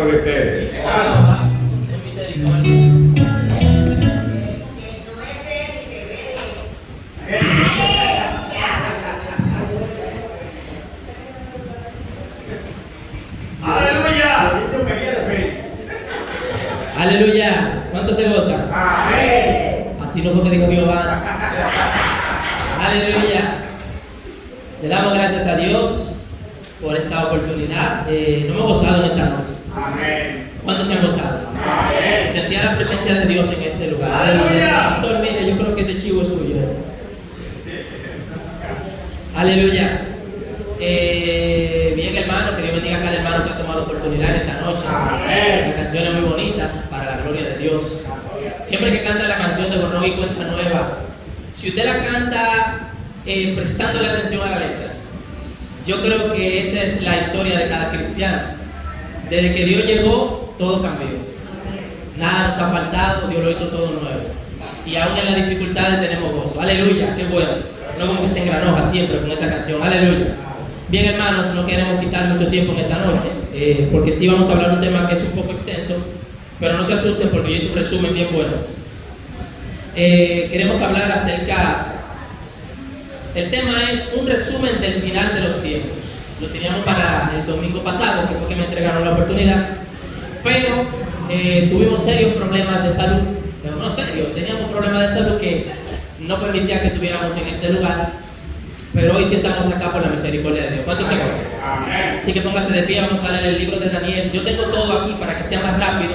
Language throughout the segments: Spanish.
hablando de ustedes. Aleluya. ¿Cuánto se goza? Amén. Así no fue que dijo Jehová. Aleluya. Le damos gracias a Dios por esta oportunidad. Nos hemos gozado en esta noche. Amén. ¿Cuántos se han gozado? Amén. Se sentía la presencia de Dios en este lugar. Aleluya. Pastor, mire, yo creo que ese chivo es suyo. Aleluya. Bien, hermano, que Dios bendiga a cada hermano que ha tomado oportunidad en esta noche. Amén. Hay canciones muy bonitas para la gloria de Dios. Siempre que canta la canción de Borrón y Cuenta Nueva, si usted la canta prestándole atención a la letra, yo creo que esa es la historia de cada cristiano. Desde que Dios llegó, todo cambió. Nada nos ha faltado, Dios lo hizo todo nuevo. Y aún en las dificultades tenemos gozo. Aleluya, qué bueno. No como que se engranoja siempre con esa canción. Aleluya. Bien, hermanos, no queremos quitar mucho tiempo en esta noche, porque sí vamos a hablar de un tema que es un poco extenso, pero no se asusten porque yo hice un resumen bien bueno. Queremos hablar acerca... El tema es un resumen del final de los tiempos. Lo teníamos para el domingo pasado, que fue que me entregaron la oportunidad, pero tuvimos serios problemas de salud. Pero no serios, teníamos problemas de salud que no permitía que estuviéramos en este lugar. Pero hoy sí estamos acá por la misericordia de Dios. ¿Cuántos se gozan? Amén. Así que póngase de pie, vamos a leer el libro de Daniel. Yo tengo todo aquí para que sea más rápido.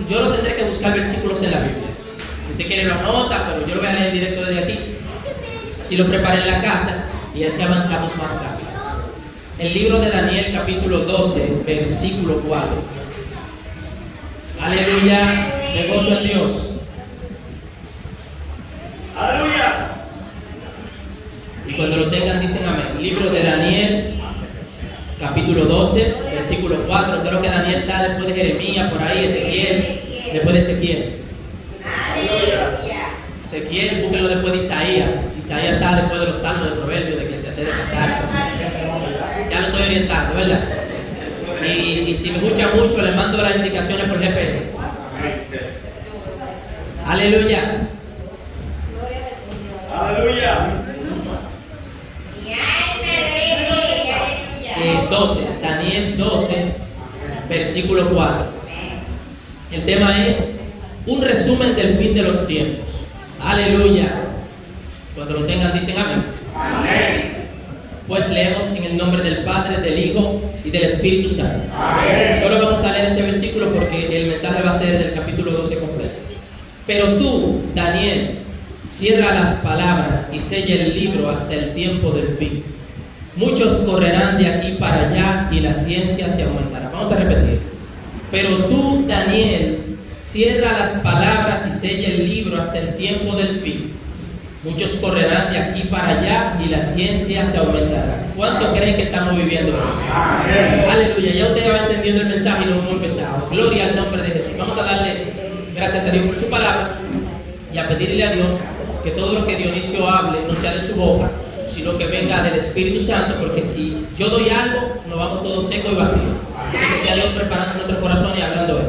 Yo no tendré que buscar versículos en la Biblia. Si usted quiere lo anota, pero yo lo voy a leer directo desde aquí. Así lo preparé en la casa y así avanzamos más rápido. El libro de Daniel, capítulo 12, versículo 4. Aleluya, me gozo en Dios. Aleluya. Y cuando lo tengan dicen amén. Libro de Daniel, capítulo 12, versículo 4. Creo que Daniel está después de Jeremías, por ahí, Ezequiel, después de Ezequiel. Ezequiel, búsquenlo después de Isaías. Isaías está después de los salmos, de Proverbios, de Eclesiastés, de Cantar. Ya lo estoy orientando, ¿verdad? Y si me escucha mucho, les mando las indicaciones por GPS. Aleluya. Aleluya. 12, Daniel 12, versículo 4. El tema es un resumen del fin de los tiempos. Aleluya. Cuando lo tengan dicen amén. Amén. Pues leemos en el nombre del Padre, del Hijo y del Espíritu Santo. Amén. Solo vamos a leer ese versículo porque el mensaje va a ser del capítulo 12 completo. Pero tú, Daniel, cierra las palabras y sella el libro hasta el tiempo del fin. Muchos correrán de aquí para allá y la ciencia se aumentará. Vamos a repetir. Pero tú, Daniel, cierra las palabras y sella el libro hasta el tiempo del fin. Muchos correrán de aquí para allá y la ciencia se aumentará. ¿Cuántos creen que estamos viviendo eso? Amén. Aleluya, ya usted va entendiendo el mensaje y lo hemos empezado. Gloria al nombre de Jesús. Vamos a darle gracias a Dios por su palabra y a pedirle a Dios que todo lo que Dionisio hable no sea de su boca, sino que venga del Espíritu Santo, porque si yo doy algo, nos vamos todos secos y vacíos. Así que sea Dios preparando nuestro corazón y hablando Él.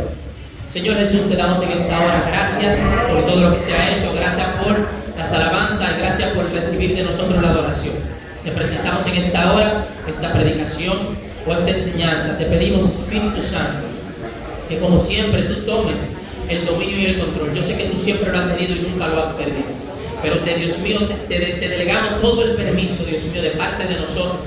Señor Jesús, te damos en esta hora gracias por todo lo que se ha hecho, gracias por las alabanzas y gracias por recibir de nosotros la adoración. Te presentamos en esta hora esta predicación o esta enseñanza. Te pedimos, Espíritu Santo, que como siempre tú tomes el dominio y el control. Yo sé que tú siempre lo has tenido y nunca lo has perdido. Pero Dios mío, te delegamos todo el permiso, Dios mío, de parte de nosotros,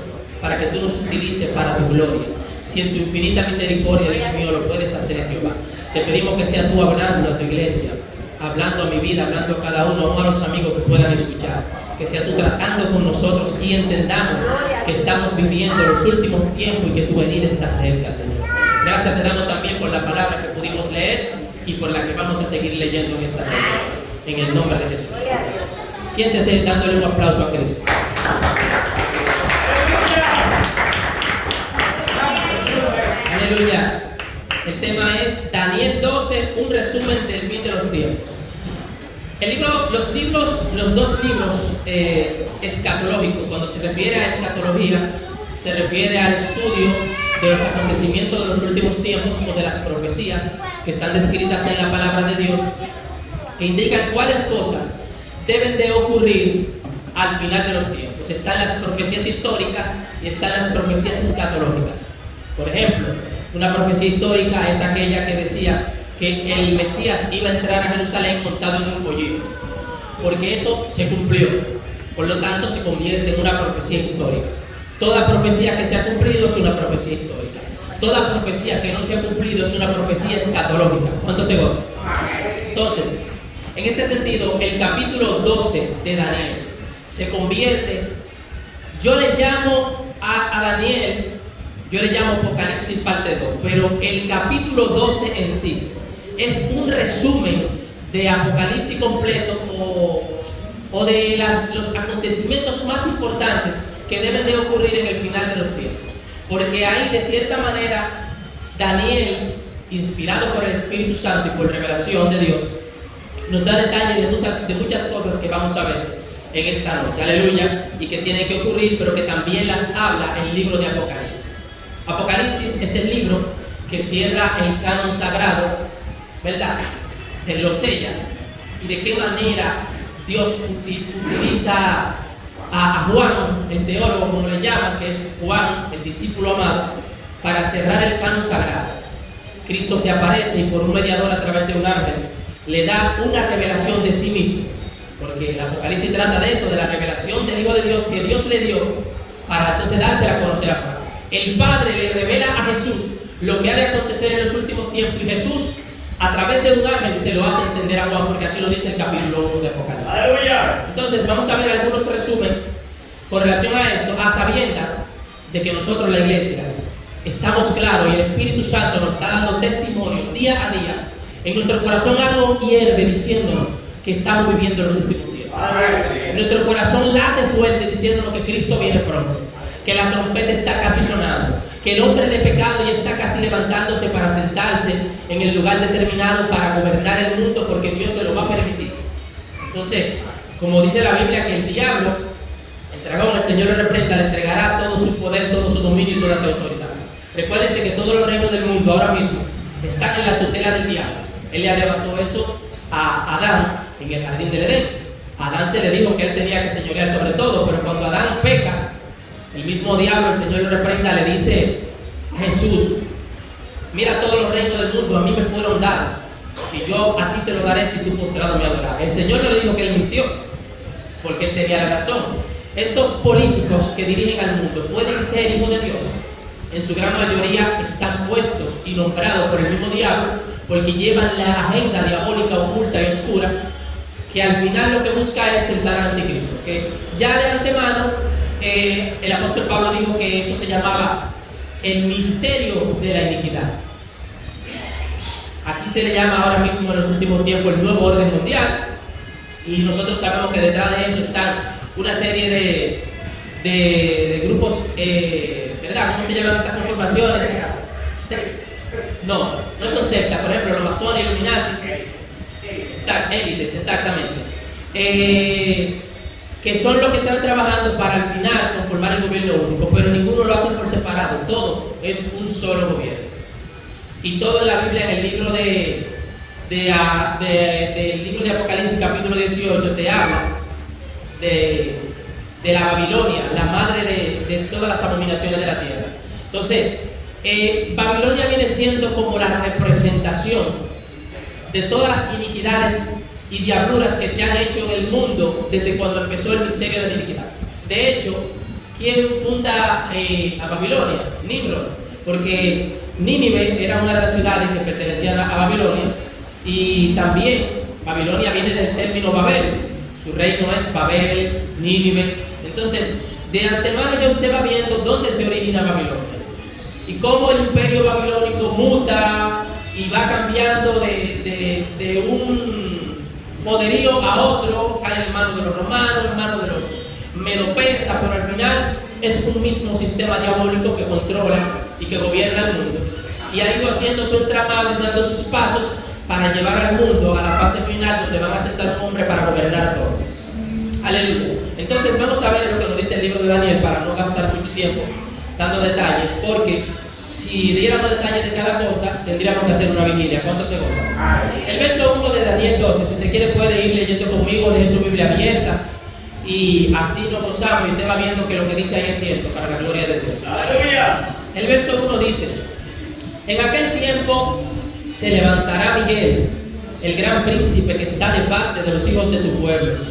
para que tú nos utilices para tu gloria. Si en tu infinita misericordia, Dios mío, lo puedes hacer, Jehová. Te pedimos que sea tú hablando a tu iglesia, hablando a mi vida, hablando a cada uno, aún a los amigos que puedan escuchar. Que sea tú tratando con nosotros y entendamos que estamos viviendo los últimos tiempos y que tu venida está cerca, Señor. Gracias te damos también por la palabra que pudimos leer y por la que vamos a seguir leyendo en esta noche. En el nombre de Jesús. Siéntese dándole un aplauso a Cristo. Aleluya. El tema es Daniel 12, un resumen del fin de los tiempos. Los dos libros escatológicos, cuando se refiere a escatología, se refiere al estudio de los acontecimientos de los últimos tiempos o de las profecías que están descritas en la palabra de Dios, que indican cuáles cosas deben de ocurrir al final de los tiempos. Están las profecías históricas y están las profecías escatológicas. Por ejemplo, una profecía histórica es aquella que decía que el Mesías iba a entrar a Jerusalén montado en un pollino, porque eso se cumplió. Por lo tanto, se convierte en una profecía histórica. Toda profecía que se ha cumplido es una profecía histórica. Toda profecía que no se ha cumplido es una profecía escatológica. ¿Cuánto se goza? Entonces, en este sentido, el capítulo 12 de Daniel se convierte, yo le llamo a Daniel, yo le llamo Apocalipsis parte 2, pero el capítulo 12 en sí es un resumen de Apocalipsis completo o de los acontecimientos más importantes que deben de ocurrir en el final de los tiempos. Porque ahí, de cierta manera, Daniel, inspirado por el Espíritu Santo y por revelación de Dios, nos da detalles de muchas cosas que vamos a ver en esta noche, aleluya, y que tienen que ocurrir, pero que también las habla el libro de Apocalipsis. Apocalipsis es el libro que cierra el canon sagrado, ¿verdad? Se lo sella. Y de qué manera Dios utiliza a Juan, el teólogo, como le llaman, que es Juan, el discípulo amado, para cerrar el canon sagrado. Cristo se aparece y por un mediador a través de un ángel le da una revelación de sí mismo, porque el Apocalipsis trata de eso, de la revelación del Hijo de Dios que Dios le dio para entonces dársela a conocer a Juan. El Padre le revela a Jesús lo que ha de acontecer en los últimos tiempos, y Jesús a través de un ángel se lo hace entender a Juan, porque así lo dice el capítulo 1 de Apocalipsis. Aleluya. Entonces vamos a ver algunos resúmenes con relación a esto, a sabienda de que nosotros, la iglesia, estamos claros y el Espíritu Santo nos está dando testimonio día a día. En nuestro corazón algo hierve diciéndonos que estamos viviendo los últimos tiempos. Nuestro corazón late fuerte diciéndonos que Cristo viene pronto, que la trompeta está casi sonando, que el hombre de pecado ya está casi levantándose para sentarse en el lugar determinado para gobernar el mundo, porque Dios se lo va a permitir. Entonces, como dice la Biblia, que el diablo, el dragón, el Señor le reprenda, le entregará todo su poder, todo su dominio y toda su autoridad. Recuérdense que todos los reinos del mundo ahora mismo están en la tutela del diablo. Él le arrebató eso a Adán en el jardín del Edén. A Adán se le dijo que él tenía que señorear sobre todo, pero cuando Adán peca, el mismo diablo, el Señor lo reprenda, le dice a Jesús: mira, todos los reinos del mundo a mí me fueron dados, y yo a ti te lo daré si tú postrado me adoras. El Señor no le dijo que él mintió, porque él tenía la razón. Estos políticos que dirigen al mundo pueden ser hijos de Dios. En su gran mayoría están puestos y nombrados por el mismo diablo, porque llevan la agenda diabólica oculta y oscura, que al final lo que busca es sentar al anticristo. Que ya de antemano el apóstol Pablo dijo que eso se llamaba el misterio de la iniquidad. Aquí se le llama ahora mismo en los últimos tiempos el nuevo orden mundial, y nosotros sabemos que detrás de eso están una serie de grupos, ¿verdad? ¿Cómo se llaman estas conformaciones? No son sectas, por ejemplo, los masones, Illuminati, élites, exactamente, que son los que están trabajando para al final conformar el gobierno único, pero ninguno lo hace por separado, todo es un solo gobierno. Y todo en la Biblia, en el libro del libro de Apocalipsis capítulo 18, te habla de la Babilonia, la madre de todas las abominaciones de la tierra. Entonces, Babilonia viene siendo como la representación de todas las iniquidades y diabluras que se han hecho en el mundo desde cuando empezó el misterio de la iniquidad. De hecho, ¿quién funda a Babilonia? Nimrod, porque Nínive era una de las ciudades que pertenecían a Babilonia, y también Babilonia viene del término Babel, su reino es Babel, Nínive. Entonces, de antemano ya usted va viendo dónde se origina Babilonia y cómo el imperio babilónico muta y va cambiando de un poderío a otro, cae en manos de los romanos, en manos de los medo-persas, pero al final es un mismo sistema diabólico que controla y que gobierna el mundo, y ha ido haciendo su entramado y dando sus pasos para llevar al mundo a la fase final, donde van a sentar un hombre para gobernar todo. Aleluya. Entonces vamos a ver lo que nos dice el libro de Daniel, para no gastar mucho tiempo dando detalles, porque si diéramos detalles de cada cosa, tendríamos que hacer una vigilia. ¿Cuánto se goza? El verso 1 de Daniel 12, si usted quiere puede ir leyendo conmigo, deje su Biblia abierta y así nos gozamos y usted va viendo que lo que dice ahí es cierto, para la gloria de Dios. Aleluya. El verso 1 dice: en aquel tiempo se levantará Miguel, el gran príncipe que está de parte de los hijos de tu pueblo,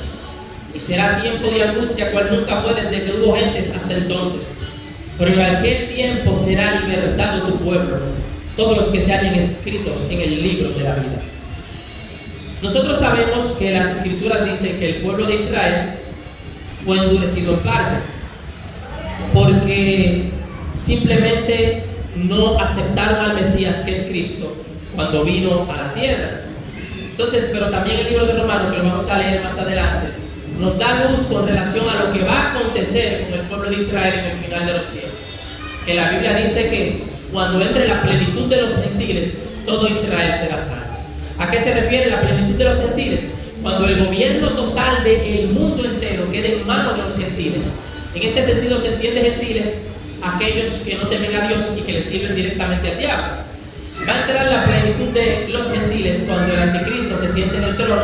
y será tiempo de angustia cual nunca fue desde que hubo gentes hasta entonces. Pero en aquel tiempo será libertado tu pueblo, todos los que se hallen escritos en el libro de la vida. Nosotros sabemos que las escrituras dicen que el pueblo de Israel fue endurecido en parte, porque simplemente no aceptaron al Mesías, que es Cristo, cuando vino a la tierra. Entonces, pero también el libro de Romanos, que lo vamos a leer más adelante, nos da luz con relación a lo que va a acontecer con el pueblo de Israel en el final de los tiempos. Que la Biblia dice que cuando entre la plenitud de los gentiles, todo Israel será salvo. ¿A qué se refiere la plenitud de los gentiles? Cuando el gobierno total del mundo entero quede en manos de los gentiles. En este sentido se entiende gentiles aquellos que no temen a Dios y que le sirven directamente al diablo. Va a entrar la plenitud de los gentiles cuando el anticristo se siente en el trono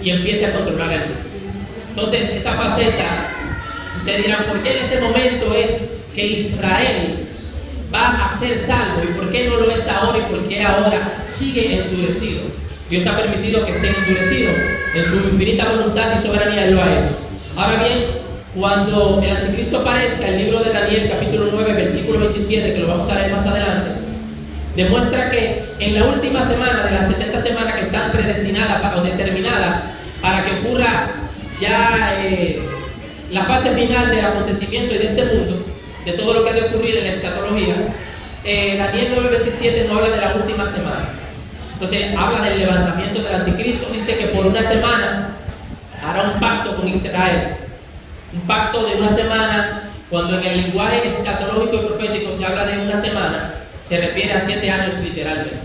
y empiece a controlar el mundo. Entonces, esa faceta, ustedes dirán, ¿por qué en ese momento es que Israel va a ser salvo? ¿Y por qué no lo es ahora? ¿Y por qué ahora sigue endurecido? Dios ha permitido que estén endurecidos. En su infinita voluntad y soberanía Él lo ha hecho. Ahora bien, cuando el anticristo aparezca, el libro de Daniel, capítulo 9, versículo 27, que lo vamos a leer más adelante, demuestra que en la última semana de las 70 semanas que están predestinadas o determinadas para que ocurra ya la fase final del acontecimiento y de este mundo, de todo lo que ha de ocurrir en la escatología, Daniel 9:27 no habla de la última semana. Entonces habla del levantamiento del anticristo. Dice que por una semana hará un pacto con Israel, un pacto de una semana. Cuando en el lenguaje escatológico y profético se habla de una semana, se refiere a 7 años literalmente.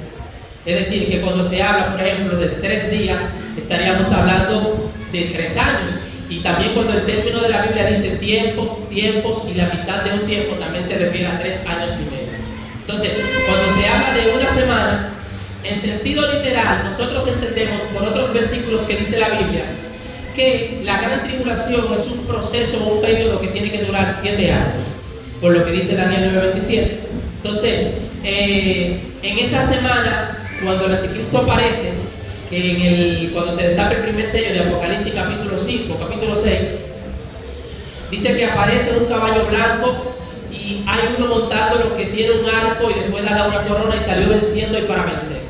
Es decir, que cuando se habla, por ejemplo, de 3 días, estaríamos hablando de 3 años. Y también cuando el término de la Biblia dice tiempos y la mitad de un tiempo, también se refiere a 3 años y medio. Entonces, cuando se habla de una semana, en sentido literal, nosotros entendemos por otros versículos que dice la Biblia, que la gran tribulación es un proceso o un periodo que tiene que durar 7 años, por lo que dice Daniel 9:27. Entonces, en esa semana, cuando el anticristo aparece, que cuando se destapa el primer sello de Apocalipsis capítulo 5, capítulo 6, dice que aparece un caballo blanco y hay uno montándolo que tiene un arco y le fue dada una corona y salió venciendo y para vencer.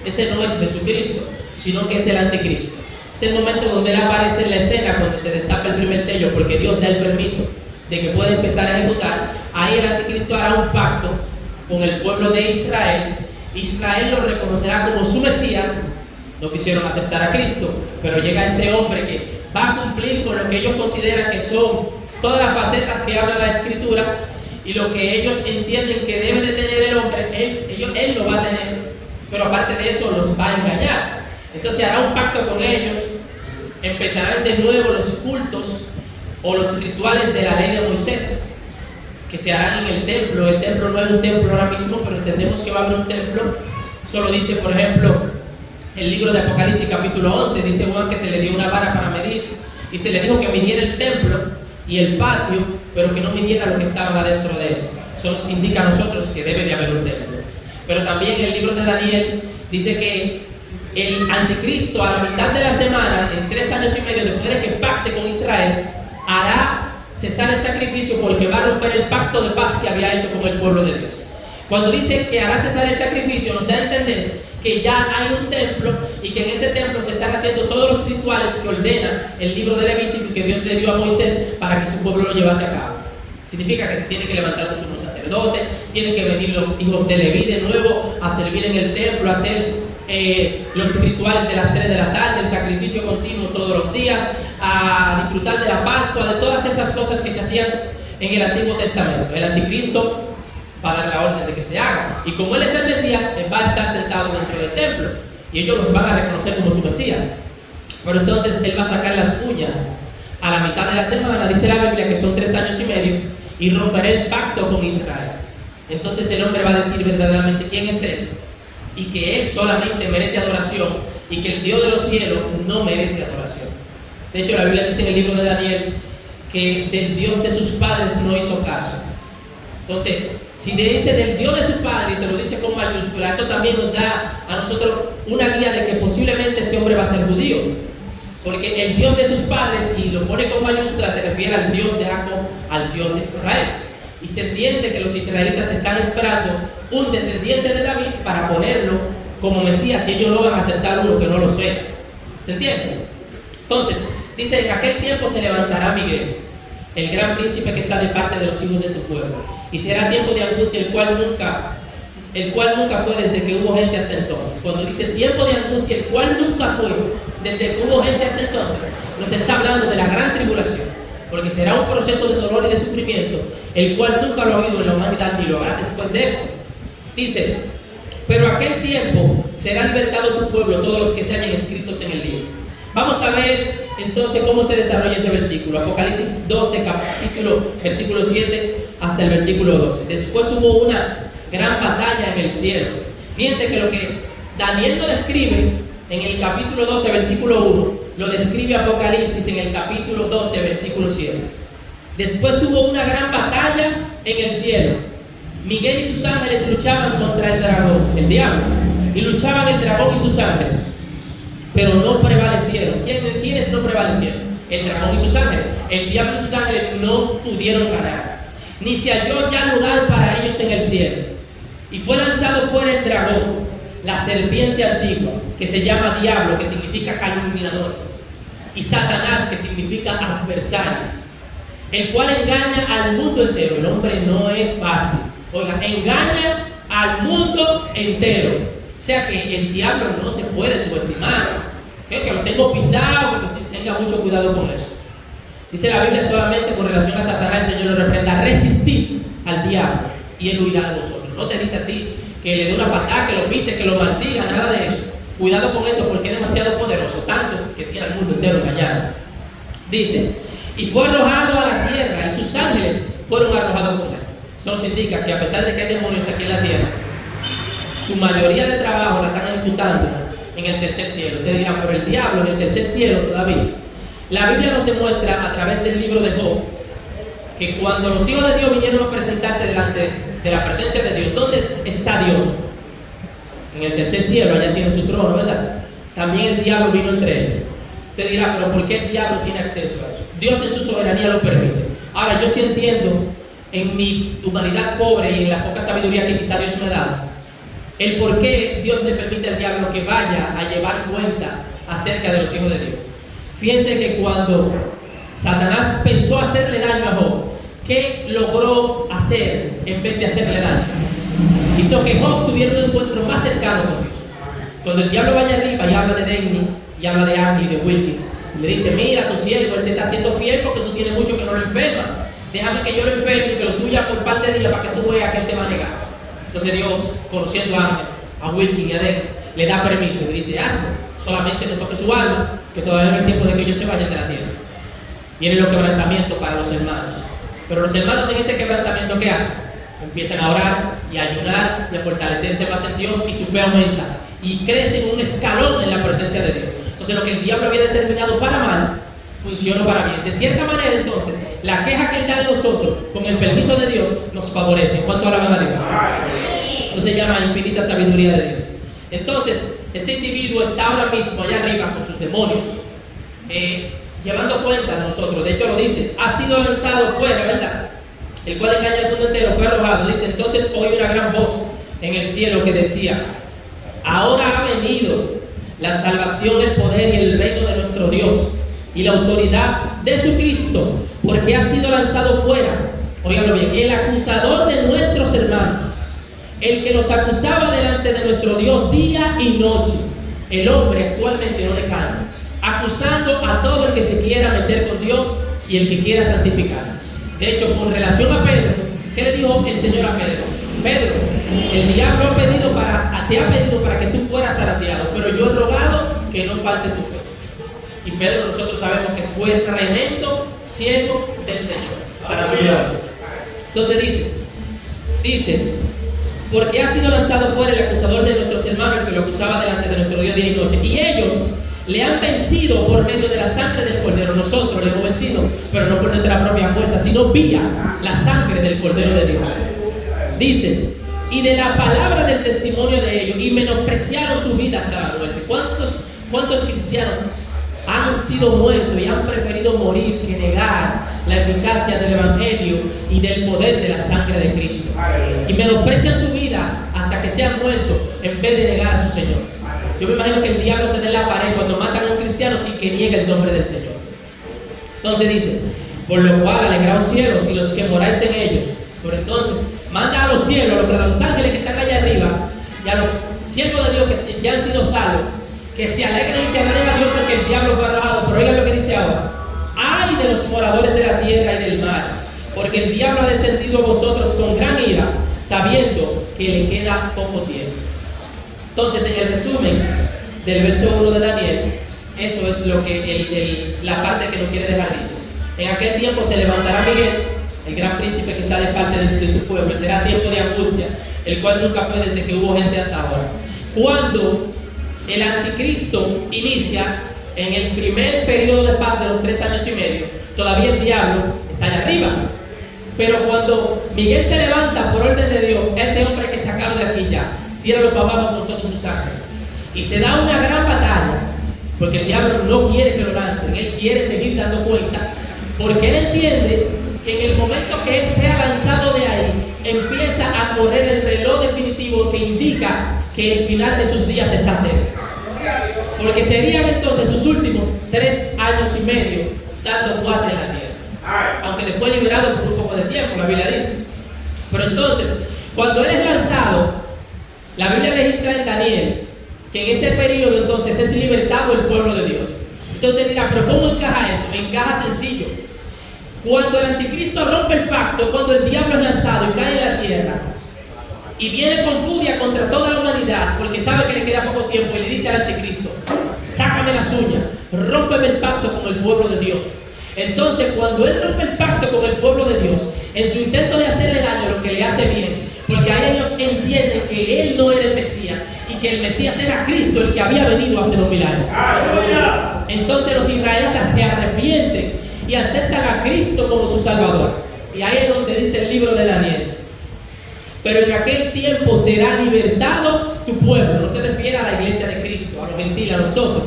Ese no es Jesucristo, sino que es el anticristo. Es el momento donde él aparece en la escena cuando se destapa el primer sello, porque Dios da el permiso de que pueda empezar a ejecutar. Ahí el anticristo hará un pacto con el pueblo de Israel. Israel lo reconocerá como su Mesías. No quisieron aceptar a Cristo, pero llega este hombre que va a cumplir con lo que ellos consideran que son todas las facetas que habla la Escritura y lo que ellos entienden que debe de tener el hombre, él lo va a tener, pero aparte de eso los va a engañar. Entonces hará un pacto con ellos, empezarán de nuevo los cultos o los rituales de la ley de Moisés, que se harán en el templo. El templo no es un templo ahora mismo, pero entendemos que va a haber un templo. Solo dice, por ejemplo, el libro de Apocalipsis capítulo 11, dice Juan que se le dio una vara para medir y se le dijo que midiera el templo y el patio, pero que no midiera lo que estaba adentro de él. Eso nos indica a nosotros que debe de haber un templo. Pero también el libro de Daniel dice que el anticristo a la mitad de la semana, en 3 años y medio después de que pacte con Israel, hará cesar el sacrificio porque va a romper el pacto de paz que había hecho con el pueblo de Dios. Cuando dice que hará cesar el sacrificio, nos da a entender que ya hay un templo y que en ese templo se están haciendo todos los rituales que ordena el libro de Levítico y que Dios le dio a Moisés para que su pueblo lo llevase a cabo. Significa que se tiene que levantar un sumo sacerdote, tienen que venir los hijos de Leví de nuevo a servir en el templo, a hacer los rituales de las 3 de la tarde, el sacrificio continuo todos los días, a disfrutar de la Pascua, de todas esas cosas que se hacían en el Antiguo Testamento. El anticristo va a dar la orden de que se haga, y como él es el Mesías, él va a estar sentado dentro del templo y ellos los van a reconocer como su Mesías. Pero entonces él va a sacar las uñas a la mitad de la semana, dice la Biblia que son 3 años y medio, y romperá el pacto con Israel. entonces el hombre va a decir verdaderamente quién es Él, y que Él solamente merece adoración, y que el Dios de los cielos no merece adoración. De hecho, la Biblia dice en el libro de Daniel que del Dios de sus padres no hizo caso. Entonces, si dice del Dios de su padre y te lo dice con mayúscula, eso también nos da a nosotros una guía de que posiblemente este hombre va a ser judío, porque el Dios de sus padres, y lo pone con mayúscula, se refiere al Dios de Jacob, al Dios de Israel. Y se entiende que los israelitas están esperando un descendiente de David para ponerlo como Mesías, y ellos no van a aceptar uno que no lo sea. ¿Se entiende? Entonces, dice: en aquel tiempo se levantará Miguel, el gran príncipe que está de parte de los hijos de tu pueblo, y será tiempo de angustia, el cual nunca fue desde que hubo gente hasta entonces. Cuando dice tiempo de angustia, el cual nunca fue desde que hubo gente hasta entonces, nos está hablando de la gran tribulación, porque será un proceso de dolor y de sufrimiento, el cual nunca lo ha habido en la humanidad ni lo hará después de esto. Dice: pero aquel tiempo será libertado tu pueblo, todos los que se hayan escritos en el libro. Vamos a ver entonces cómo se desarrolla ese versículo. Apocalipsis 12, versículo 7 hasta el versículo 12. Después hubo una gran batalla en el cielo. Fíjense que lo que Daniel no describe en el capítulo 12, versículo 1, lo describe Apocalipsis en el capítulo 12, versículo 7. Después hubo una gran batalla en el cielo. Miguel y sus ángeles luchaban contra el dragón, el diablo, y luchaban el dragón y sus ángeles, pero no prevalecieron. ¿Quiénes no prevalecieron? El dragón y sus ángeles. El diablo y sus ángeles no pudieron ganar, ni se halló ya lugar para ellos en el cielo. Y fue lanzado fuera el dragón, la serpiente antigua, que se llama diablo, que significa calumniador, y Satanás, que significa adversario, el cual engaña al mundo entero. El hombre no es fácil. Oiga, engaña al mundo entero. O sea que el diablo no se puede subestimar. Que lo tengo pisado, que tenga mucho cuidado con eso. Dice la Biblia solamente con relación a Satanás, el Señor lo reprenda: resistid al diablo y él huirá de vosotros. No te dice a ti que le dé una patada, que lo pise, que lo maldiga, nada de eso. Cuidado con eso, porque es demasiado poderoso, tanto que tiene al mundo entero engañado. Dice: y fue arrojado a la tierra, y sus ángeles fueron arrojados con él. Eso nos indica que a pesar de que hay demonios aquí en la tierra, su mayoría de trabajo la están ejecutando en el tercer cielo. Ustedes dirán: pero el diablo en el tercer cielo todavía. La Biblia nos demuestra a través del libro de Job que cuando los hijos de Dios vinieron a presentarse delante de la presencia de Dios, ¿dónde está Dios? En el tercer cielo, allá tiene su trono, ¿verdad? También el diablo vino entre ellos. Usted dirá: pero ¿por qué el diablo tiene acceso a eso? Dios en su soberanía lo permite. Ahora, yo sí entiendo, en mi humanidad pobre y en la poca sabiduría que quizá Dios me da, el por qué Dios le permite al diablo que vaya a llevar cuenta acerca de los hijos de Dios. Fíjense que cuando Satanás pensó hacerle daño a Job, ¿qué logró hacer en vez de hacerle daño? Hizo que Job tuviera un encuentro más cercano con Dios. Cuando el diablo vaya arriba y habla de Denny, y habla de Angli, de Wilkin, le dice: mira, tu siervo, él te está haciendo fiel porque tú tienes mucho que no lo enferma. Déjame que yo lo enferme y que lo tuya por un par de días para que tú veas que él te va a negar. Entonces Dios, conociendo a Angel, a Wilkin y a Denny, le da permiso y le dice: hazlo, solamente no toque su alma, que todavía no es el tiempo de que ellos se vayan de la tierra. Vienen los quebrantamientos para los hermanos. Pero los hermanos en ese quebrantamiento, ¿qué hacen? Empiezan a orar y a ayunar y a fortalecerse más en Dios, y su fe aumenta y crece en un escalón en la presencia de Dios. Entonces lo que el diablo había determinado para mal, funcionó para bien. De cierta manera, entonces, la queja que él da de nosotros, con el permiso de Dios, nos favorece. ¿En cuánto alaban a Dios? Eso se llama infinita sabiduría de Dios. Entonces, este individuo está ahora mismo allá arriba con sus demonios, llevando cuenta de nosotros. De hecho lo dice: ha sido lanzado fuera, ¿verdad? El cual engaña al mundo entero, fue arrojado. Dice: entonces oí una gran voz en el cielo que decía: ahora ha venido la salvación, el poder y el reino de nuestro Dios y la autoridad de su Cristo, porque ha sido lanzado fuera, óigalo bien, el acusador de nuestros hermanos, el que nos acusaba delante de nuestro Dios día y noche. El hombre actualmente no descansa, acusando a todo el que se quiera meter con Dios y el que quiera santificarse. De hecho, con relación a Pedro, ¿qué le dijo el Señor a Pedro? Pedro, el diablo te ha pedido para que tú fueras zarandeado, pero yo he rogado que no falte tu fe. Y Pedro, nosotros sabemos que fue tremendo siervo del Señor para su gloria. Entonces dice: Dice, porque ha sido lanzado fuera el acusador de nuestros hermanos, el que lo acusaba delante de nuestro Dios día y noche. Y ellos le han vencido por medio de la sangre del Cordero. Nosotros le hemos vencido, pero no por nuestra propia fuerza, sino vía la sangre del Cordero de Dios. Dice, y de la palabra del testimonio de ellos, y menospreciaron su vida hasta la muerte. ¿Cuántos cristianos han sido muertos y han preferido morir que negar la eficacia del Evangelio y del poder de la sangre de Cristo? Y menosprecian su vida hasta que sean muertos en vez de negar a su Señor. Yo me imagino que el diablo se dé en la pared cuando matan a un cristiano sin que niegue el nombre del Señor. Entonces dice, por lo cual alegraos cielos y los que moráis en ellos. Por entonces manda a los cielos, a los ángeles que están allá arriba y a los siervos de Dios que ya han sido salvos, que se alegren y que adoren a Dios porque el diablo fue arrojado. Pero oigan lo que dice ahora: ay de los moradores de la tierra y del mar, porque el diablo ha descendido a vosotros con gran ira, sabiendo que le queda poco tiempo. Entonces, en el resumen del verso 1 de Daniel, eso es lo que la parte que nos quiere dejar dicho. En aquel tiempo se levantará Miguel, el gran príncipe que está de parte de tu pueblo, y será tiempo de angustia, el cual nunca fue desde que hubo gente hasta ahora. Cuando el anticristo inicia en el primer periodo de paz de los 3 años y medio, todavía el diablo está allá arriba. Pero cuando Miguel se levanta por orden de Dios, este hombre hay que sacarlo de aquí ya, tíralo para abajo con todo su sangre. Y se da una gran batalla, porque el diablo no quiere que lo lancen, él quiere seguir dando cuenta, porque él entiende que en el momento que él sea lanzado de ahí, empieza a correr el reloj definitivo que indica que el final de sus días está cerca. Porque serían entonces sus últimos 3 años y medio dando guate en la tierra, aunque después liberado por un poco de tiempo, la Biblia dice. Pero entonces, cuando él es lanzado, la Biblia registra en Daniel que en ese periodo entonces es libertado el pueblo de Dios. Entonces dirá, pero ¿cómo encaja eso? Encaja sencillo. Cuando el anticristo rompe el pacto, cuando el diablo es lanzado y cae en la tierra y viene con furia contra toda la humanidad, porque sabe que le queda poco tiempo, y le dice al anticristo, sácame las uñas, rómpeme el pacto con el pueblo de Dios. Entonces, cuando él rompe el pacto con el pueblo de Dios, en su intento de hacerle daño, lo que le hace bien, porque ahí ellos entienden que él no era el Mesías y que el Mesías era Cristo, el que había venido a hacer un milagro. ¡Aleluya! Entonces los israelitas se arrepienten y aceptan a Cristo como su Salvador. Y ahí es donde dice el libro de Daniel, pero en aquel tiempo será libertado tu pueblo. No se refiere a la iglesia de Cristo, a los gentiles, a nosotros,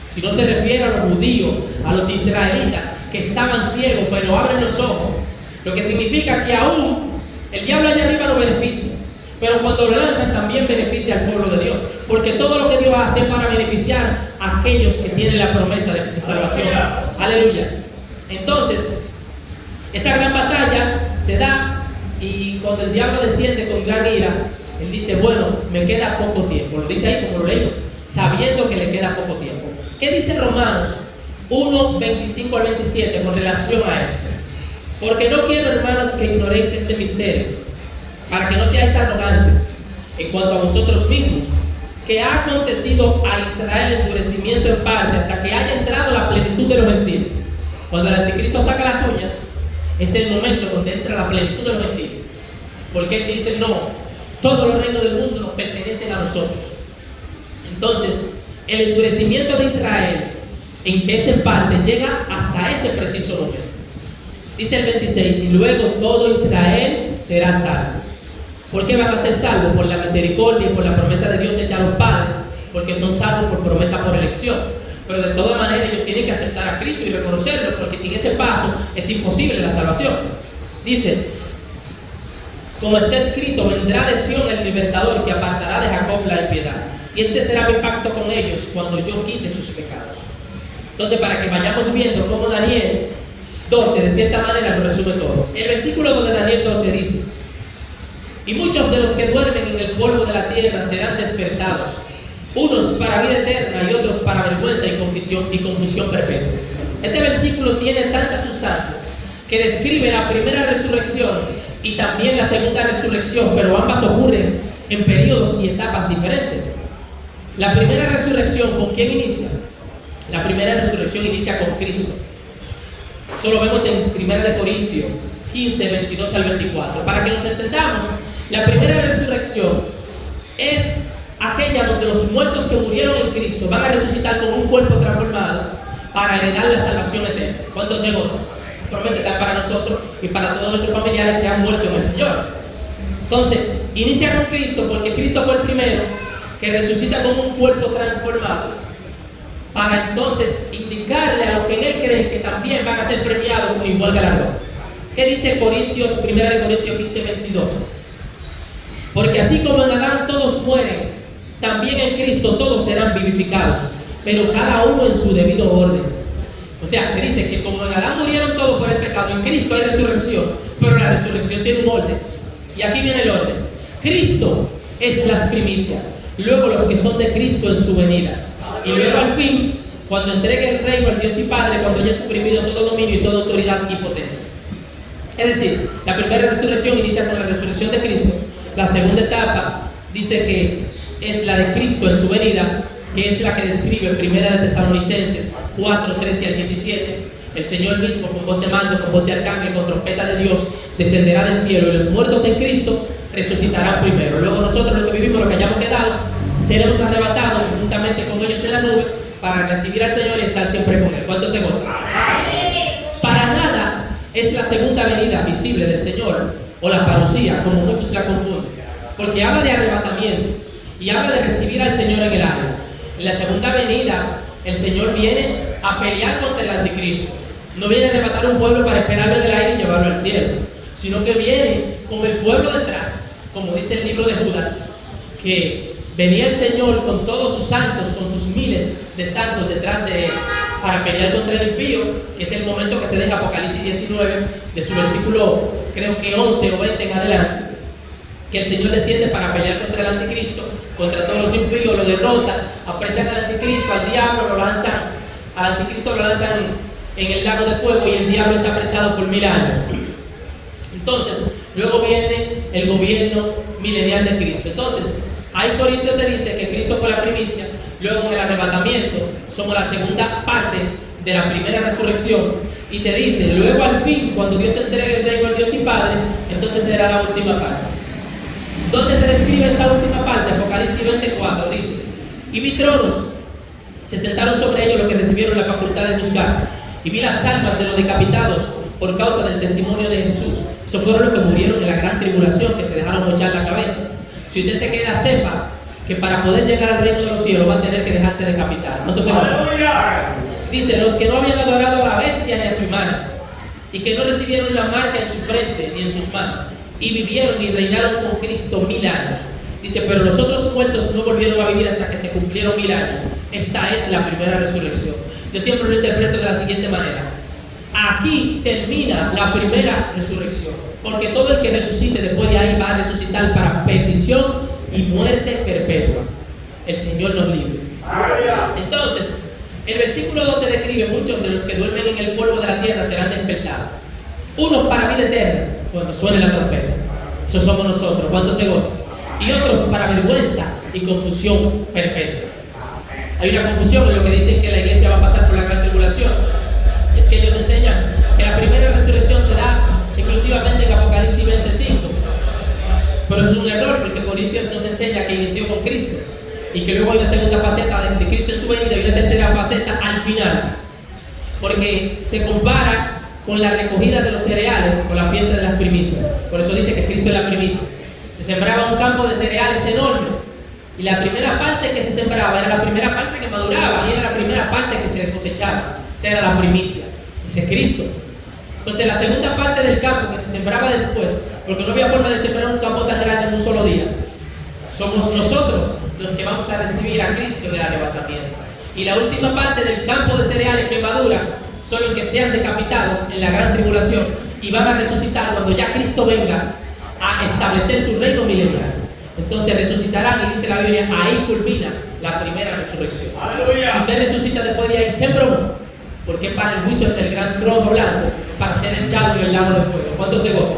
sino se refiere a los judíos, a los israelitas que estaban ciegos pero abren los ojos. Lo que significa que aún el diablo allá arriba no beneficia, pero cuando lo lanzan también beneficia al pueblo de Dios, porque todo lo que Dios hace es para beneficiar a aquellos que tienen la promesa de salvación. Aleluya. Entonces, esa gran batalla se da, y cuando el diablo desciende con gran ira, él dice, bueno, me queda poco tiempo. Lo dice ahí como lo leímos, sabiendo que le queda poco tiempo. ¿Qué dice Romanos 1, 25 al 27 con relación a esto? Porque no quiero, hermanos, que ignoréis este misterio, para que no seáis arrogantes en cuanto a vosotros mismos, que ha acontecido a Israel endurecimiento en parte hasta que haya entrado la plenitud de los gentiles. Cuando el anticristo saca las uñas, es el momento donde entra la plenitud de los gentiles, porque él dice, no, todos los reinos del mundo nos pertenecen a nosotros. Entonces, el endurecimiento de Israel, en que es en parte, llega hasta ese preciso momento. Dice el 26, y luego todo Israel será salvo. ¿Por qué van a ser salvos? Por la misericordia y por la promesa de Dios hecha a los padres, porque son salvos por promesa, por elección. Pero de todas maneras ellos tienen que aceptar a Cristo y reconocerlo, porque sin ese paso es imposible la salvación. Dice, como está escrito, vendrá de Sión el libertador que apartará de Jacob la impiedad. Y este será mi pacto con ellos cuando yo quite sus pecados. Entonces, para que vayamos viendo cómo Daniel 12 de cierta manera lo resume todo. El versículo donde Daniel 12 dice, y muchos de los que duermen en el polvo de la tierra serán despertados, unos para vida eterna y otros para vergüenza y confusión perpetua. Este versículo tiene tanta sustancia que describe la primera resurrección y también la segunda resurrección, pero ambas ocurren en periodos y etapas diferentes. La primera resurrección, ¿con quién inicia? La primera resurrección inicia con Cristo. Eso lo vemos en 1 Corintios 15, 22 al 24. Para que nos entendamos, La primera resurrección es aquella donde los muertos que murieron en Cristo van a resucitar con un cuerpo transformado para heredar la salvación eterna. ¿Cuántos se gozan? Esa promesa está para nosotros y para todos nuestros familiares que han muerto en el Señor. Entonces, inicia con Cristo porque Cristo fue el primero que resucita con un cuerpo transformado para entonces indicarle a los que en Él creen que también van a ser premiados con igual galardón. ¿Qué dice Corintios, 1 Corintios 15, 22? Porque así como en Adán todos mueren, también en Cristo todos serán vivificados, pero cada uno en su debido orden. O sea, que dice que como en Adán murieron todos por el pecado, en Cristo hay resurrección, pero la resurrección tiene un orden. Y aquí viene el orden. Cristo es las primicias, luego los que son de Cristo en su venida. Y luego al fin, cuando entregue el reino al Dios y Padre, cuando haya suprimido todo dominio y toda autoridad y potencia. Es decir, la primera resurrección inicia con la resurrección de Cristo. La segunda etapa dice que es la de Cristo en su venida, que es la que describe en 1 Tesalonicenses 4, 13 al 17. El Señor mismo, con voz de mando, con voz de arcángel, con trompeta de Dios, descenderá del cielo y los muertos en Cristo resucitarán primero. Luego nosotros, los que vivimos, los que hayamos quedado, seremos arrebatados juntamente con ellos en la nube para recibir al Señor y estar siempre con Él. ¿Cuántos se gozan? Para nada es la segunda venida visible del Señor o la parucía, como muchos la confunden, porque habla de arrebatamiento y habla de recibir al Señor en el aire. En la segunda venida, el Señor viene a pelear contra el anticristo. No viene a arrebatar un pueblo para esperarlo en el aire y llevarlo al cielo, sino que viene con el pueblo detrás, como dice el libro de Judas, que venía el Señor con todos sus santos, con sus miles de santos detrás de él, para pelear contra el impío, que es el momento que se da en Apocalipsis 19, de su versículo, creo que 11 o 20 en adelante, que el Señor desciende para pelear contra el anticristo, contra todos los impíos, lo derrota, apresan al anticristo, al diablo lo lanzan, al anticristo lo lanzan en el lago de fuego y el diablo es apresado por 1000 años. Entonces, luego viene el gobierno milenial de Cristo. Entonces, ahí Corintios te dice que Cristo fue la primicia, luego en el arrebatamiento somos la segunda parte de la primera resurrección, y te dice, luego al fin, cuando Dios entregue el reino al Dios y Padre, entonces será la última parte. ¿Dónde se describe esta última parte? Apocalipsis 24 dice, y vi tronos, se sentaron sobre ellos los que recibieron la facultad de juzgar, y vi las almas de los decapitados por causa del testimonio de Jesús. Esos fueron los que murieron en la gran tribulación, que se dejaron mochar la cabeza. Si usted se queda, sepa que para poder llegar al reino de los cielos va a tener que dejarse decapitar. Entonces, dice, los que no habían adorado a la bestia ni a su imagen, y que no recibieron la marca en su frente ni en sus manos, y vivieron y reinaron con Cristo 1000 años. Dice, pero los otros muertos no volvieron a vivir hasta que se cumplieron 1000 años. Esta es la primera resurrección. Yo siempre lo interpreto de la siguiente manera. Aquí termina la primera resurrección, porque todo el que resucite después de ahí va a resucitar para perdición y muerte perpetua. El Señor nos libre. Entonces, el versículo 2 te describe, muchos de los que duermen en el polvo de la tierra serán despertados. Unos para vida eterna, cuando suene la trompeta. Eso somos nosotros. ¿Cuántos se gozan? Y otros para vergüenza y confusión perpetua. Hay una confusión en lo que dicen que la iglesia va a pasar por la gran tribulación. Es que ellos enseñan que la primera resurrección se da exclusivamente en Apocalipsis 25. Pero eso es un error, porque Corintios nos enseña que inició con Cristo y que luego hay una segunda faceta de Cristo en su venida y una tercera faceta al final, porque se compara con la recogida de los cereales, con la fiesta de las primicias. Por eso dice que Cristo es la primicia. Se sembraba un campo de cereales enorme, y la primera parte que se sembraba era la primera parte que maduraba, y era la primera parte que se cosechaba. Esa era la primicia, ese es Cristo. Entonces la segunda parte del campo que se sembraba después, porque no había forma de sembrar un campo tan grande en un solo día, somos nosotros los que vamos a recibir a Cristo en el arrebatamiento. Y la última parte del campo de cereales que madura son los que sean decapitados en la gran tribulación y van a resucitar cuando ya Cristo venga a establecer su reino milenial. Entonces resucitarán, y dice la Biblia, ahí culmina la primera resurrección. ¡Aleluya! Si usted resucita después de ahí, sembró, porque es para el juicio ante el gran trono blanco, para ser echado en el lago de fuego. ¿Cuántos se gozan?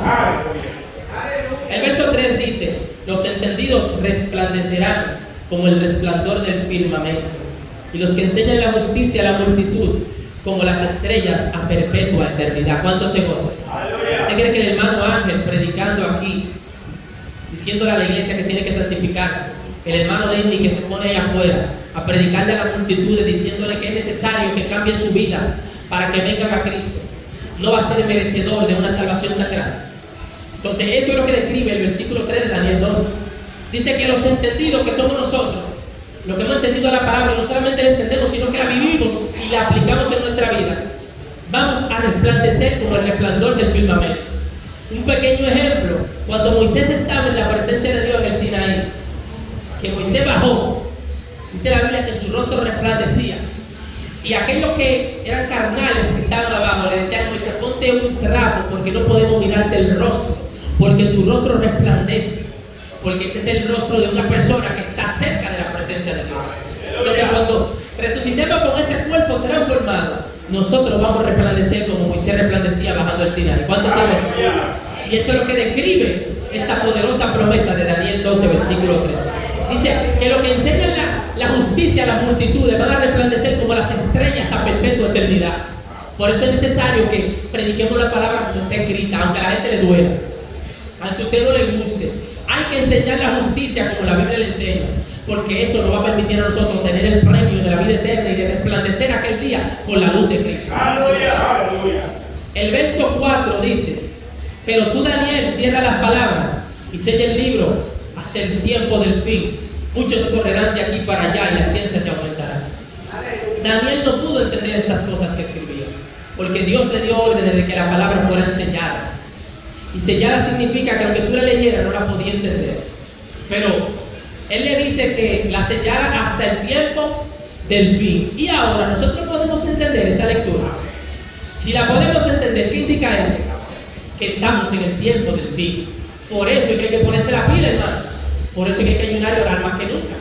El verso 3 dice, los entendidos resplandecerán como el resplandor del firmamento, y los que enseñan la justicia a la multitud como las estrellas a perpetua eternidad. ¿Cuántos se gozan? ¿Usted cree que el hermano Ángel predicando aquí diciéndole a la iglesia que tiene que santificarse. El hermano Denny que se pone allá afuera a predicarle a la multitud, diciéndole que es necesario que cambien su vida para que vengan a Cristo, no va a ser merecedor de una salvación tan grande. Entonces eso es lo que describe el versículo 3 de Daniel 2. Dice que los entendidos que somos nosotros, los que hemos entendido la palabra, y no solamente la entendemos, sino que la vivimos y la aplicamos en nuestra vida, vamos a resplandecer como el resplandor del firmamento. Un pequeño ejemplo: cuando Moisés estaba en la presencia de Dios en el Sinaí, que Moisés bajó, dice la Biblia que su rostro resplandecía, y aquellos que eran carnales que estaban abajo le decían: Moisés, ponte un trapo porque no podemos mirarte el rostro, porque tu rostro resplandece, porque ese es el rostro de una persona que está cerca de la presencia de Dios. Entonces cuando resucitemos con ese cuerpo transformado, nosotros vamos a resplandecer como Moisés resplandecía bajando el Sinaí. ¿Cuántos sabemos? Y eso es lo que describe esta poderosa promesa de Daniel 12, versículo 3. Dice que lo que enseñan la justicia a las multitudes van a resplandecer como las estrellas a perpetua eternidad. Por eso es necesario que prediquemos la palabra como está escrita, aunque a la gente le duela, aunque a usted no le guste. Hay que enseñar la justicia como la Biblia le enseña, porque eso nos va a permitir a nosotros tener el premio de la vida eterna y de resplandecer aquel día con la luz de Cristo. Aleluya. El verso 4 dice: pero tú, Daniel, cierra las palabras y sella el libro hasta el tiempo del fin. Muchos correrán de aquí para allá y la ciencia se aumentará. Daniel no pudo entender estas cosas que escribía, porque Dios le dio órdenes de que las palabras fueran selladas. Y sellada significa que aunque tú la leyeras no la podía entender, pero él le dice que la sellara hasta el tiempo del fin. Y ahora nosotros podemos entender esa lectura. Si la podemos entender, ¿qué indica eso? Que estamos en el tiempo del fin. Por eso es que hay que ponerse la pila, hermanos. Por eso es que hay que ayunar y orar más que nunca,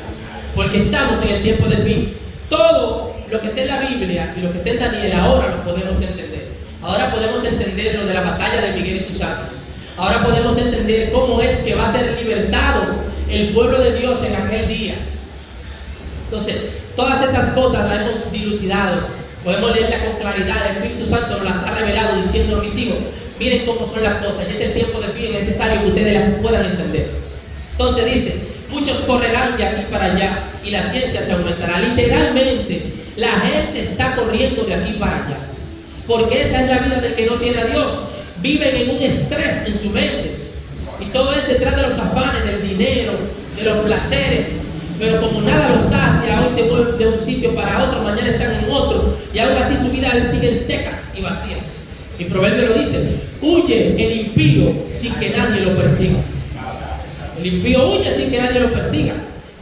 porque estamos en el tiempo del fin. Todo lo que está en la Biblia y lo que está en Daniel ahora lo podemos entender. Ahora podemos entender lo de la batalla de Miguel y sus ángeles. Ahora podemos entender cómo es que va a ser libertado el pueblo de Dios en aquel día. Entonces, todas esas cosas las hemos dilucidado. Podemos leerlas con claridad. El Espíritu Santo nos las ha revelado diciendo: mis hijos, miren cómo son las cosas. Y es el tiempo de fin necesario que ustedes las puedan entender. Entonces dice: muchos correrán de aquí para allá y la ciencia se aumentará. Literalmente, la gente está corriendo de aquí para allá, porque esa es la vida del que no tiene a Dios. Viven en un estrés en su mente, y todo es detrás de los afanes, del dinero, de los placeres. Pero como nada los sacia, hoy se mueven de un sitio para otro, mañana están en otro, y aún así su vida les siguen secas y vacías. Y Proverbio lo dice: huye el impío sin que nadie lo persiga. El impío huye sin que nadie lo persiga.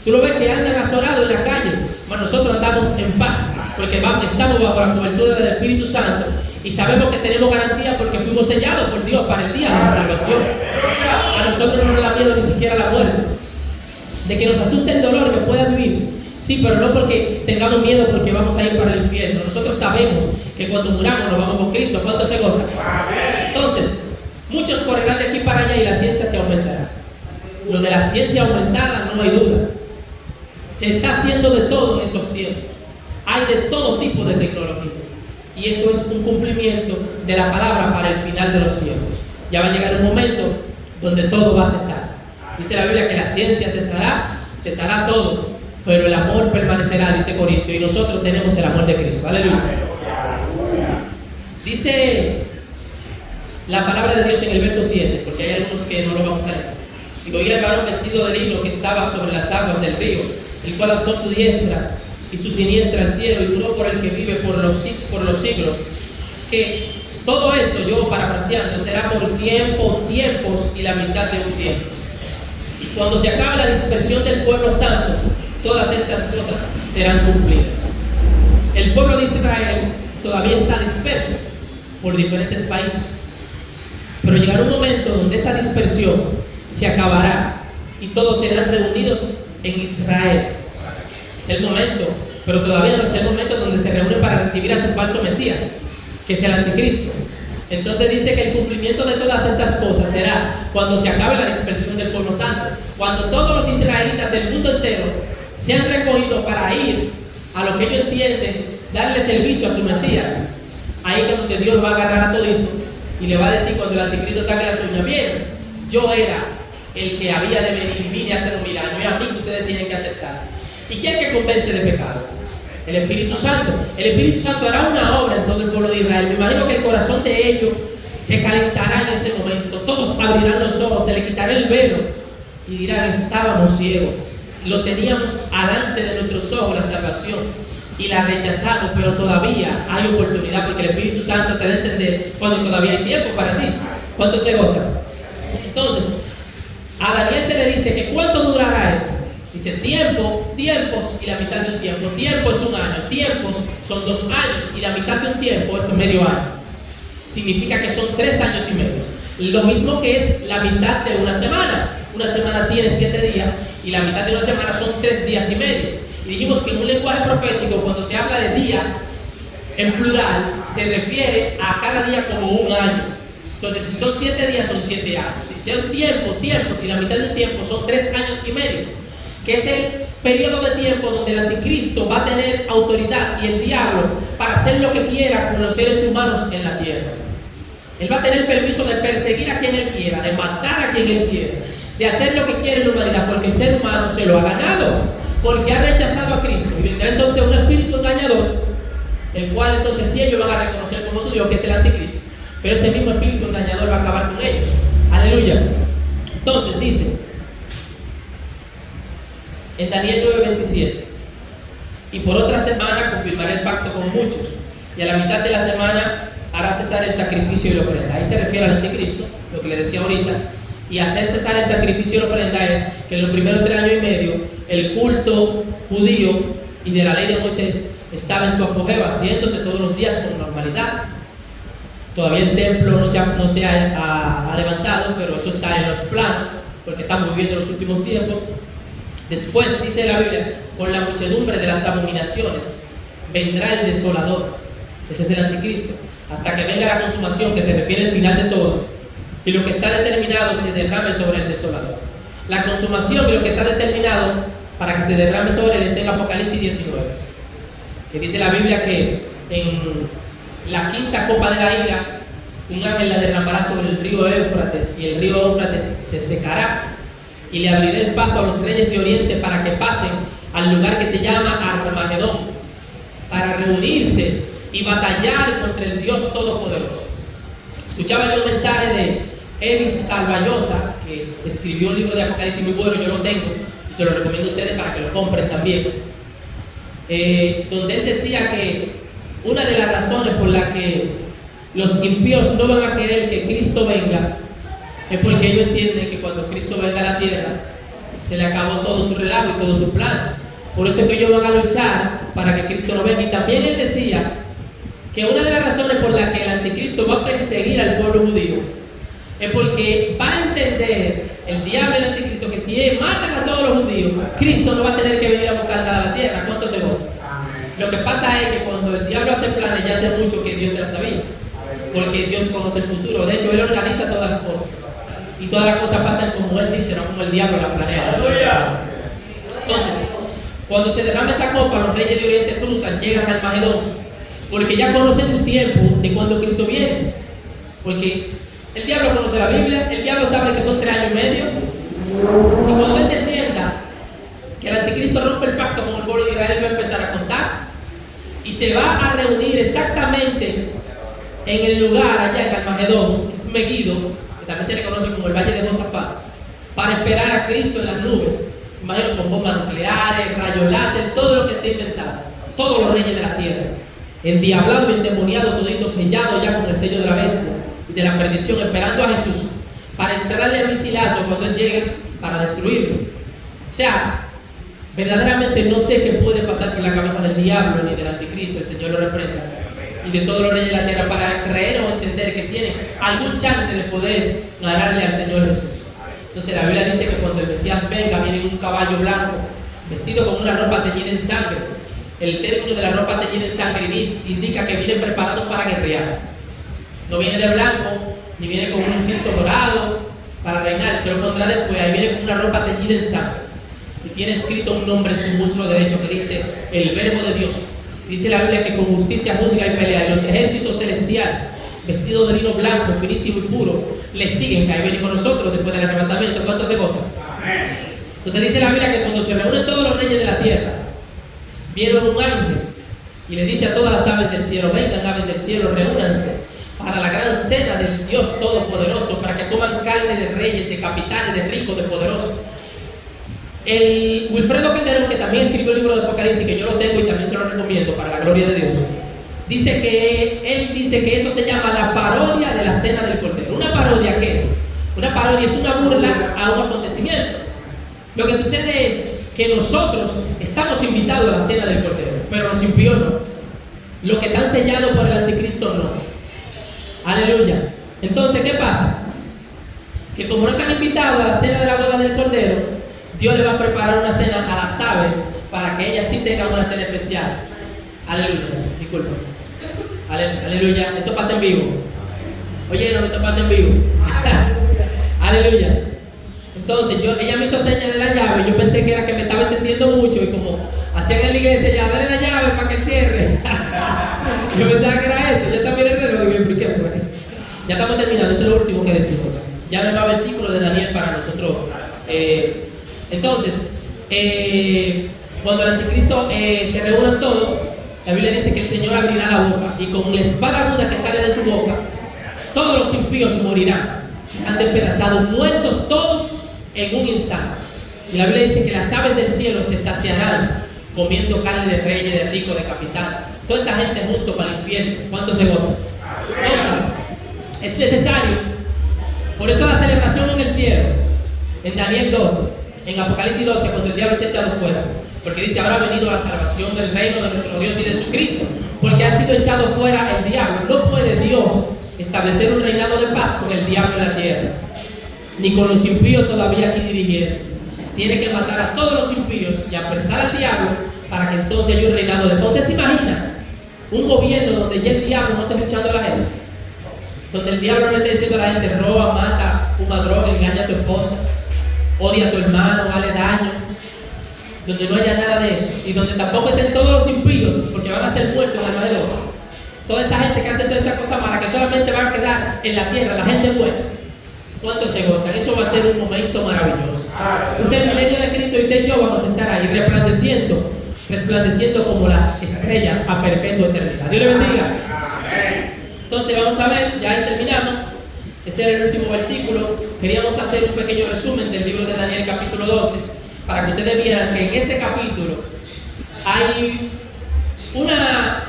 Tú lo ves que andan azorados en la calle, mas nosotros andamos en paz, porque estamos bajo la cobertura del Espíritu Santo y sabemos que tenemos garantía porque fuimos sellados por Dios para el día de la salvación. A nosotros no nos da miedo ni siquiera la muerte. De que nos asuste el dolor que pueda vivirse, sí, pero no porque tengamos miedo porque vamos a ir para el infierno. Nosotros sabemos que cuando muramos nos vamos con Cristo. ¿Cuánto se goza? Entonces, muchos correrán de aquí para allá y la ciencia se aumentará. Lo de la ciencia aumentada no hay duda. Se está haciendo de todo en estos tiempos. Hay de todo tipo de tecnología. Y eso es un cumplimiento de la palabra para el final de los tiempos. Ya va a llegar un momento donde todo va a cesar. Dice la Biblia que la ciencia cesará todo, pero el amor permanecerá, dice Corinto, y nosotros tenemos el amor de Cristo. Aleluya. Dice la palabra de Dios en el verso 7, porque hay algunos que no lo vamos a leer. Y oí al varón vestido de lino que estaba sobre las aguas del río, el cual alzó su diestra y su siniestra al cielo y juró por el que vive por los siglos, que todo esto, yo parafraseando, será por tiempos y la mitad de un tiempo. Y cuando se acabe la dispersión del pueblo santo, todas estas cosas serán cumplidas. El pueblo de Israel todavía está disperso por diferentes países, pero llegará un momento donde esa dispersión se acabará y todos serán reunidos en Israel. Es el momento, pero todavía no es el momento donde se reúnen para recibir a su falso Mesías, que es el anticristo. Entonces dice que el cumplimiento de todas estas cosas será cuando se acabe la dispersión del pueblo santo, cuando todos los israelitas del mundo entero se han recogido para ir a lo que ellos entienden, darle servicio a su Mesías. Ahí es donde Dios va a agarrar a todito y le va a decir cuando el anticristo saque las uñas: bien, yo era el que había de venir, vine hace 2000 años, y a mí que ustedes tienen que aceptar. ¿Y quién es que convence de pecado? El Espíritu Santo. El Espíritu Santo hará una obra en todo el pueblo de Israel. Me imagino que el corazón de ellos se calentará en ese momento. Todos abrirán los ojos, se le quitará el velo y dirán: estábamos ciegos, lo teníamos alante de nuestros ojos la salvación y la rechazamos, pero todavía hay oportunidad, porque el Espíritu Santo te da a entender cuando todavía hay tiempo para ti. ¿Cuánto se goza? Entonces, a Daniel se le dice que ¿cuánto durará esto? Dice tiempo, tiempos y la mitad de un tiempo. Tiempo es un año, tiempos son 2 años y la mitad de un tiempo es medio año. Significa que son 3 años y medio. Lo mismo que es la mitad de una semana. Una semana tiene 7 días y la mitad de una semana son 3 días y medio. Y dijimos que en un lenguaje profético, cuando se habla de días en plural, se refiere a cada día como un año. Entonces, si son 7 días, son 7 años. Si son tiempos y la mitad de un tiempo son 3 años y medio, que es el periodo de tiempo donde el anticristo va a tener autoridad y el diablo para hacer lo que quiera con los seres humanos en la tierra. Él va a tener permiso de perseguir a quien él quiera, de matar a quien él quiera, de hacer lo que quiere en la humanidad, porque el ser humano se lo ha ganado, porque ha rechazado a Cristo. Y vendrá entonces un espíritu engañador, el cual entonces sí ellos van a reconocer como su Dios, que es el anticristo, pero ese mismo espíritu engañador va a acabar con ellos. Aleluya. Entonces dice en Daniel 9:27: y por otra semana confirmará el pacto con muchos, y a la mitad de la semana hará cesar el sacrificio y la ofrenda. Ahí se refiere al anticristo, lo que le decía ahorita. Y hacer cesar el sacrificio y la ofrenda es que en los primeros 3 años y medio el culto judío y de la ley de Moisés estaba en su apogeo, haciéndose todos los días con normalidad. Todavía el templo no se ha levantado, pero eso está en los planos, porque estamos viviendo los últimos tiempos. Después dice la Biblia: con la muchedumbre de las abominaciones vendrá el desolador. Ese es el anticristo, hasta que venga la consumación, que se refiere al final de todo, y lo que está determinado se derrame sobre el desolador. La consumación y lo que está determinado para que se derrame sobre él está en Apocalipsis 19, que dice la Biblia que en la quinta copa de la ira un ángel la derramará sobre el río Éufrates, y el río Éufrates se secará, y le abriré el paso a los reyes de Oriente para que pasen al lugar que se llama Armagedón, para reunirse y batallar contra el Dios Todopoderoso. Escuchaba yo un mensaje de Evis Calvallosa, que escribió un libro de Apocalipsis muy bueno, yo lo tengo y se lo recomiendo a ustedes para que lo compren también, donde él decía que una de las razones por las que los impíos no van a querer que Cristo venga es porque ellos entienden que cuando Cristo venga a la tierra se le acabó todo su relajo y todo su plan. Por eso es que ellos van a luchar para que Cristo no venga. Y también él decía que una de las razones por las que el anticristo va a perseguir al pueblo judío es porque va a entender el diablo y el anticristo que si matan a todos los judíos, Cristo no va a tener que venir a buscar nada a la tierra. ¿Cuánto se goza? Lo que pasa es que cuando el diablo hace planes, ya hace mucho que Dios se las sabía, porque Dios conoce el futuro. De hecho, Él organiza todas las cosas y todas las cosas pasan como Él dice, no como el diablo las planea. Entonces, cuando se derrama esa copa, los reyes de Oriente cruzan, llegan al Magedón, porque ya conocen el tiempo de cuando Cristo viene. Porque el diablo conoce la Biblia, el diablo sabe que son 3 años y medio. Si cuando Él descienda, que el anticristo rompe el pacto con el pueblo de Israel, Él va a empezar a contar y se va a reunir exactamente en el lugar allá en Armagedón, que es Megiddo, que también se le conoce como el Valle de Josafat, para esperar a Cristo en las nubes. Imagino con bombas nucleares, rayos láser, todo lo que está inventado, todos los reyes de la tierra, endiablado y endemoniado, todito sellado ya con el sello de la bestia y de la perdición, esperando a Jesús para entrarle a misilazo cuando Él llegue para destruirlo. O sea, verdaderamente no sé qué puede pasar por la cabeza del diablo ni del anticristo, el Señor lo reprenda, y de todos los reyes de la tierra, para creer o entender que tienen algún chance de poder ganarle al Señor Jesús. Entonces la Biblia dice que cuando el Mesías venga, viene en un caballo blanco, vestido con una ropa teñida en sangre. El término de la ropa teñida en sangre indica que viene preparado para guerrear. No viene de blanco, ni viene con un cinto dorado para reinar, se lo pondrá después. Ahí viene con una ropa teñida en sangre y tiene escrito un nombre en su muslo derecho que dice el Verbo de Dios. Dice la Biblia que con justicia juzga y pelea, y los ejércitos celestiales vestidos de lino blanco, finísimo y puro, le siguen, que ahí venimos nosotros después del arrebatamiento. ¿Cuánto se goza? Amén. Entonces dice la Biblia que cuando se reúnen todos los reyes de la tierra, vieron un ángel y le dice a todas las aves del cielo: vengan, aves del cielo, reúnanse para la gran cena del Dios Todopoderoso, para que coman carne de reyes, de capitanes, de ricos, de poderosos. El Wilfredo Calderón, que también escribió el libro de Apocalipsis, que yo lo tengo y también se lo recomiendo para la gloria de Dios, dice que eso se llama la parodia de la cena del Cordero. ¿Una parodia qué es? Una parodia es una burla a un acontecimiento. Lo que sucede es que nosotros estamos invitados a la cena del Cordero, pero los impíos no. Los que están sellados por el anticristo no. Aleluya. Entonces, ¿qué pasa? Que como no están invitados a la cena de la boda del Cordero, Dios le va a preparar una cena a las aves para que ellas sí tengan una cena especial. Aleluya. Disculpa. Aleluya. Esto pasa en vivo. Oyeron, esto pasa en vivo. Aleluya. Entonces ella me hizo señas de la llave. Yo pensé que era que me estaba entendiendo mucho, y como hacían en la iglesia, ya dale la llave para que cierre. Yo pensaba que era eso. Yo también el reloj y me expliqué, pues. Ya estamos terminando. Esto es lo último que decimos. Ya no hay más versículo de Daniel para nosotros. Entonces, cuando el anticristo se reúnan todos, la Biblia dice que el Señor abrirá la boca, y con la espada aguda que sale de su boca, todos los impíos morirán, serán despedazados, muertos todos en un instante. Y la Biblia dice que las aves del cielo se saciarán comiendo carne de reyes, de ricos, de capitán. Toda esa gente junto para el infierno. ¿Cuánto se goza? Entonces, es necesario. Por eso la celebración en el cielo, en Daniel 12, en Apocalipsis 12, cuando el diablo se ha echado fuera, porque dice: ahora ha venido la salvación del reino de nuestro Dios y de su Cristo, porque ha sido echado fuera el diablo. No puede Dios establecer un reinado de paz con el diablo en la tierra, ni con los impíos todavía aquí dirigiendo. Tiene que matar a todos los impíos y apresar al diablo para que entonces haya un reinado de paz. ¿Usted se imagina un gobierno donde ya el diablo no esté luchando a la gente? Donde el diablo no esté diciendo a la gente: roba, mata, fuma droga, engaña a tu esposa, odia a tu hermano, dale daño. Donde no haya nada de eso, y donde tampoco estén todos los impíos, porque van a ser muertos en el Armagedón. Toda esa gente que hace toda esa cosa mala, que solamente van a quedar en la tierra, la gente buena. ¿Cuánto se gozan? Eso va a ser un momento maravilloso. Entonces el milenio de Cristo, y usted y yo vamos a estar ahí resplandeciendo como las estrellas a perpetua eternidad. Dios le bendiga. Entonces vamos a ver, ya ahí terminamos. Ese era el último versículo. Queríamos hacer un pequeño resumen del libro de Daniel capítulo 12, para que ustedes vieran que en ese capítulo hay una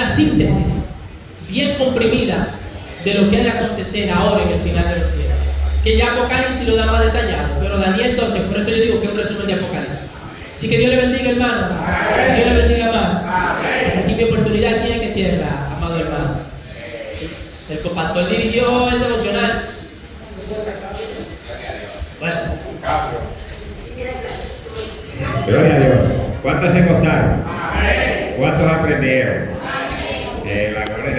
síntesis bien comprimida de lo que ha de acontecer ahora en el final de los tiempos, que ya Apocalipsis lo da más detallado, pero Daniel 12, por eso yo digo que es un resumen de Apocalipsis. Así que Dios le bendiga, hermanos. Dios le bendiga más. Hasta aquí mi oportunidad. ¿Quién es que cierra, amado hermano? El copastor dirigió el devocional. Bueno. Gloria a Dios. ¿Cuántos se gozaron? ¿Cuántos aprendieron? La